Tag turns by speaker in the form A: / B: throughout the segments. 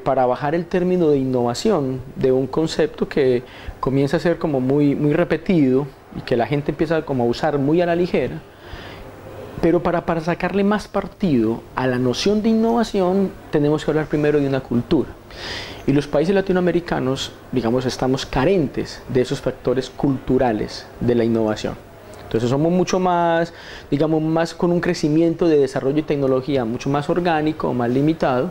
A: para bajar el término de innovación de un concepto que comienza a ser como muy repetido y que la gente empieza como a usar muy a la ligera, pero para sacarle más partido a la noción de innovación tenemos que hablar primero de una cultura. Y los países latinoamericanos, digamos, estamos carentes de esos factores culturales de la innovación. Entonces somos mucho más, digamos, más con un crecimiento de desarrollo y tecnología mucho más orgánico, más limitado.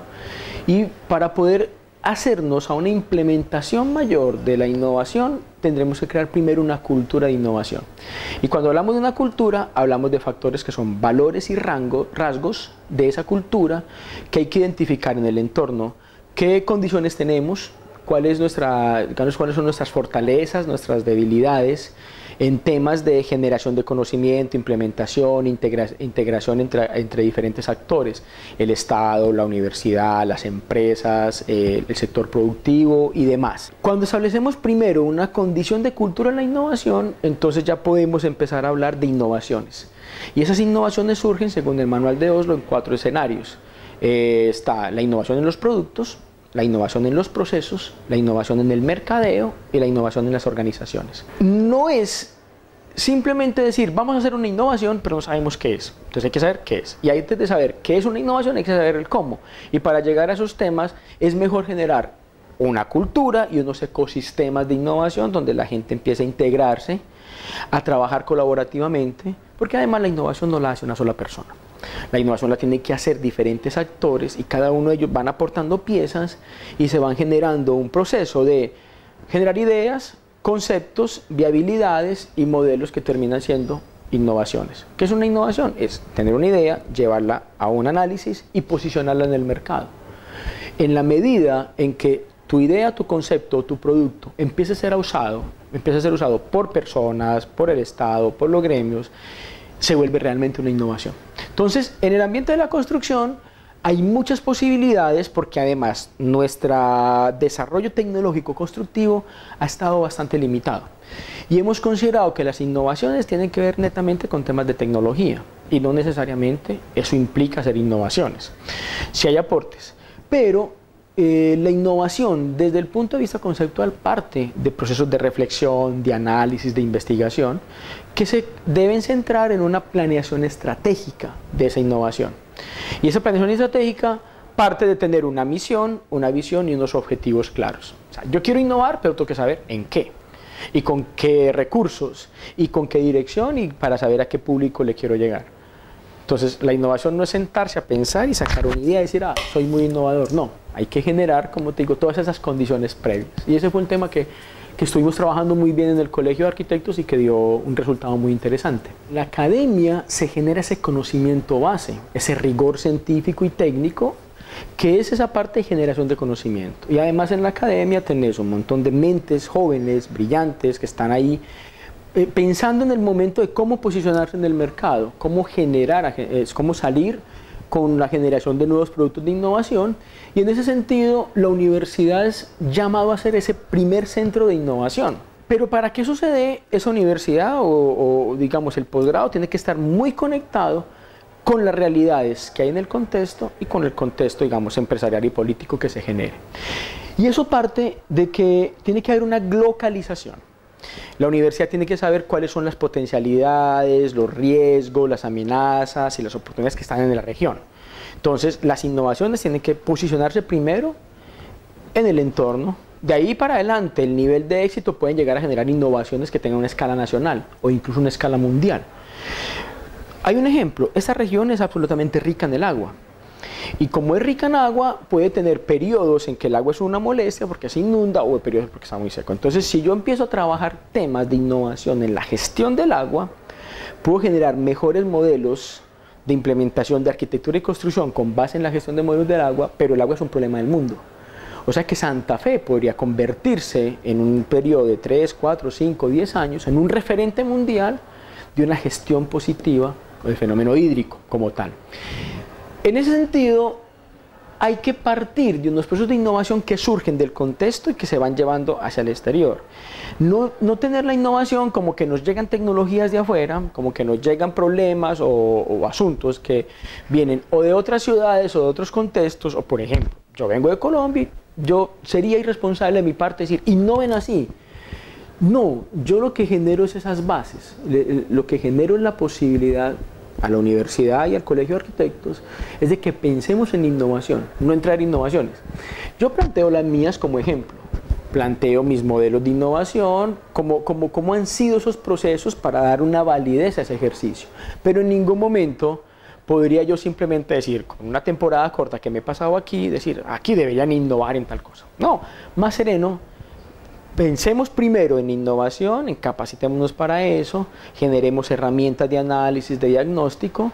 A: Y para poder hacernos a una implementación mayor de la innovación, tendremos que crear primero una cultura de innovación. Y cuando hablamos de una cultura, hablamos de factores que son valores y rasgos de esa cultura que hay que identificar en el entorno. ¿Qué condiciones tenemos? ¿Cuáles son nuestras fortalezas, nuestras debilidades en temas de generación de conocimiento, implementación, integración entre diferentes actores? El Estado, la universidad, las empresas, el sector productivo y demás. Cuando establecemos primero una condición de cultura en la innovación, entonces ya podemos empezar a hablar de innovaciones. Y esas innovaciones surgen, según el manual de Oslo, en 4 escenarios. Está la innovación en los productos, la innovación en los procesos, la innovación en el mercadeo y la innovación en las organizaciones. No es simplemente decir, vamos a hacer una innovación, pero no sabemos qué es. Entonces hay que saber qué es. Y antes de saber qué es una innovación, hay que saber el cómo. Y para llegar a esos temas, es mejor generar una cultura y unos ecosistemas de innovación donde la gente empiece a integrarse, a trabajar colaborativamente, porque además la innovación no la hace una sola persona. La innovación la tienen que hacer diferentes actores y cada uno de ellos van aportando piezas y se van generando un proceso de generar ideas, conceptos, viabilidades y modelos que terminan siendo innovaciones. ¿Qué es una innovación? Es tener una idea, llevarla a un análisis y posicionarla en el mercado. En la medida en que tu idea, tu concepto, tu producto empiece a ser usado por personas, por el Estado, por los gremios, se vuelve realmente una innovación. Entonces, en el ambiente de la construcción hay muchas posibilidades porque además nuestro desarrollo tecnológico constructivo ha estado bastante limitado. Y hemos considerado que las innovaciones tienen que ver netamente con temas de tecnología y no necesariamente eso implica hacer innovaciones. Sí hay aportes, pero la innovación desde el punto de vista conceptual parte de procesos de reflexión, de análisis, de investigación que se deben centrar en una planeación estratégica de esa innovación. Y esa planeación estratégica parte de tener una misión, una visión y unos objetivos claros. O sea, yo quiero innovar, pero tengo que saber en qué, y con qué recursos, y con qué dirección, y para saber a qué público le quiero llegar. Entonces, la innovación no es sentarse a pensar y sacar una idea y decir, ah, soy muy innovador. No, hay que generar, como te digo, todas esas condiciones previas. Y ese fue un tema que estuvimos trabajando muy bien en el Colegio de Arquitectos y que dio un resultado muy interesante. En la academia se genera ese conocimiento base, ese rigor científico y técnico, que es esa parte de generación de conocimiento. Y además en la academia tenés un montón de mentes jóvenes, brillantes, que están ahí pensando en el momento de cómo posicionarse en el mercado, cómo generar, cómo salir con la generación de nuevos productos de innovación, y en ese sentido la universidad es llamado a ser ese primer centro de innovación. Pero para que eso se dé, esa universidad o digamos el posgrado tiene que estar muy conectado con las realidades que hay en el contexto y con el contexto, digamos, empresarial y político que se genere. Y eso parte de que tiene que haber una localización. La universidad tiene que saber cuáles son las potencialidades, los riesgos, las amenazas y las oportunidades que están en la región. Entonces, las innovaciones tienen que posicionarse primero en el entorno. De ahí para adelante, el nivel de éxito pueden llegar a generar innovaciones que tengan una escala nacional o incluso una escala mundial. Hay un ejemplo, esta región es absolutamente rica en el agua. Y como es rica en agua, puede tener periodos en que el agua es una molestia porque se inunda o periodos porque está muy seco. Entonces, si yo empiezo a trabajar temas de innovación en la gestión del agua, puedo generar mejores modelos de implementación de arquitectura y construcción con base en la gestión de modelos del agua, pero el agua es un problema del mundo. O sea que Santa Fe podría convertirse en un periodo de 3, 4, 5, 10 años en un referente mundial de una gestión positiva del fenómeno hídrico como tal. En ese sentido, hay que partir de unos procesos de innovación que surgen del contexto y que se van llevando hacia el exterior. No tener la innovación como que nos llegan tecnologías de afuera, como que nos llegan problemas o asuntos que vienen o de otras ciudades o de otros contextos, o por ejemplo, yo vengo de Colombia, yo sería irresponsable de mi parte decir, innoven así. No, yo lo que genero es esas bases, lo que genero es la posibilidad a la universidad y al colegio de arquitectos es de que pensemos en innovación, no en traer innovaciones. Yo planteo las mías como ejemplo, planteo mis modelos de innovación, cómo han sido esos procesos para dar una validez a ese ejercicio, pero en ningún momento podría yo simplemente decir, con una temporada corta que me he pasado aquí, decir, aquí deberían innovar en tal cosa. No, más sereno. Pensemos primero en innovación, en capacitémonos para eso, generemos herramientas de análisis, de diagnóstico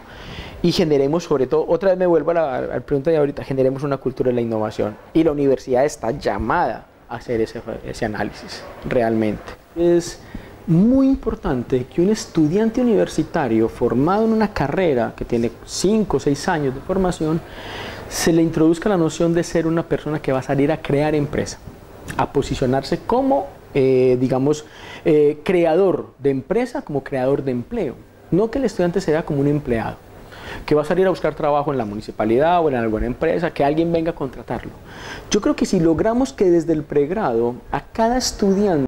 A: y generemos sobre todo, otra vez me vuelvo a la pregunta de ahorita, generemos una cultura de la innovación y la universidad está llamada a hacer ese análisis realmente. Es muy importante que un estudiante universitario formado en una carrera que tiene 5 o 6 años de formación se le introduzca la noción de ser una persona que va a salir a crear empresa, a posicionarse como, digamos, creador de empresa, como creador de empleo. No que el estudiante sea como un empleado, que va a salir a buscar trabajo en la municipalidad o en alguna empresa, que alguien venga a contratarlo. Yo creo que si logramos que desde el pregrado a cada estudiante